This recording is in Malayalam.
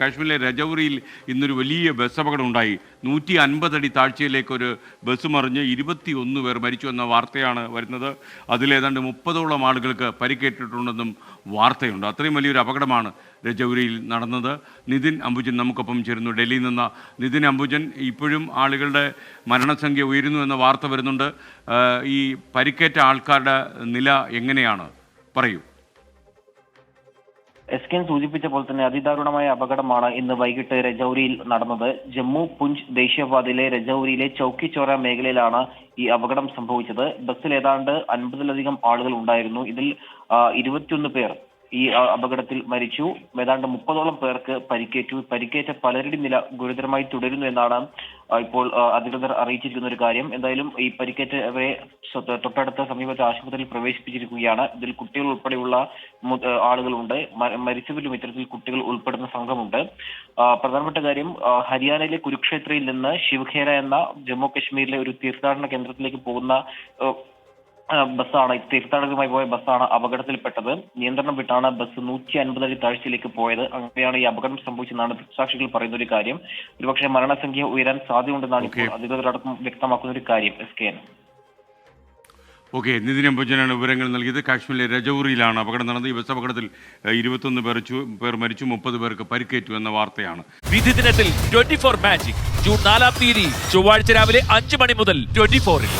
കാശ്മീരിലെ രജൌരിയിൽ ഇന്നൊരു വലിയ ബസ് അപകടം ഉണ്ടായി. 150 അടി താഴ്ചയിലേക്ക് ഒരു ബസ് മറിഞ്ഞ് 21 പേർ മരിച്ചു എന്ന വാർത്തയാണ് വരുന്നത്. അതിലേതാണ്ട് 30ഓളം ആളുകൾക്ക് പരിക്കേറ്റിട്ടുണ്ടെന്നും വാർത്തയുണ്ട്. അത്രയും വലിയൊരു അപകടമാണ് രജൌരിയിൽ നടന്നത്. നിതിൻ അംബുജൻ നമുക്കൊപ്പം ചേരുന്നു ഡൽഹിയിൽ നിന്ന്. നിതിൻ അംബുജൻ, ഇപ്പോഴും ആളുകളുടെ മരണസംഖ്യ ഉയരുന്നു എന്ന വാർത്ത വരുന്നുണ്ട്. ഈ പരിക്കേറ്റ ആൾക്കാരുടെ നില എങ്ങനെയാണ്, പറയൂ. എസ്കെൻ സൂചിപ്പിച്ച പോലെ തന്നെ അതിദാരുണമായ അപകടമാണ് ഇന്ന് വൈകിട്ട് രജൌരിയിൽ നടന്നത്. ജമ്മു പുഞ്ച് ദേശീയപാതയിലെ രജൌരിയിലെ ചൌക്കിച്ചോറ മേഖലയിലാണ് ഈ അപകടം സംഭവിച്ചത്. ബസ്സിൽ ഏതാണ്ട് 50-ലധികം ആളുകൾ ഉണ്ടായിരുന്നു. ഇതിൽ 21 പേർ ഈ അപകടത്തിൽ മരിച്ചു. ഏതാണ്ട് 30ഓളം പേർക്ക് പരിക്കേറ്റു. പരിക്കേറ്റ പലരുടെയും നില ഗുരുതരമായി തുടരുന്നു എന്നാണ് ഇപ്പോൾ അധികൃതർ അറിയിച്ചിരിക്കുന്ന ഒരു കാര്യം. എന്തായാലും ഈ പരിക്കേറ്റവരെ തൊട്ടടുത്ത സമീപത്തെ ആശുപത്രിയിൽ പ്രവേശിപ്പിച്ചിരിക്കുകയാണ്. ഇതിൽ കുട്ടികൾ ഉൾപ്പെടെയുള്ള ആളുകളുണ്ട്. മരിച്ചവരിലും ഇത്തരത്തിൽ കുട്ടികൾ ഉൾപ്പെടുന്ന സംഘമുണ്ട്. പ്രധാനപ്പെട്ട കാര്യം, ഹരിയാനയിലെ കുരുക്ഷേത്രയിൽ നിന്ന് ശിവഖേര എന്ന ജമ്മു കശ്മീരിലെ ഒരു തീർത്ഥാടന കേന്ദ്രത്തിലേക്ക് പോകുന്ന ബസ്സാണ്, തീർത്ഥാടകരുമായി പോയ ബസ്സാണ് അപകടത്തിൽപ്പെട്ടത്. നിയന്ത്രണം വിട്ടാണ് ബസ് 150 അടി താഴ്ചയിലേക്ക് പോയത്. അങ്ങനെയാണ് ഈ അപകടം സംഭവിച്ചെന്നാണ് ദൃക്സാക്ഷികൾ പറയുന്ന ഒരു കാര്യം. ഒരുപക്ഷെ മരണസംഖ്യ ഉയരാൻ സാധ്യതയുണ്ടെന്നാണ് ഇപ്പോൾ അധികൃതരടക്കം വ്യക്തമാക്കുന്ന ഒരു കാര്യം. എസ്കെൻ. ഓക്കെ, നിതിൻ അംബുജനാണ് വിവരങ്ങൾ നൽകിയത്. കാശ്മീരിലെ രജൌരിയിലാണ് അപകടം നടന്നത്. ഈ ബസ് അപകടത്തിൽ 21 പേർ മരിച്ചു, 30 പേർക്ക് പരിക്കേറ്റു എന്ന വാർത്തയാണ്. വിധി ദിനത്തിൽ 24 മാജിക് ജൂൺ 4 ചൊവ്വാഴ്ച രാവിലെ 5 മണി മുതൽ 24-ൽ.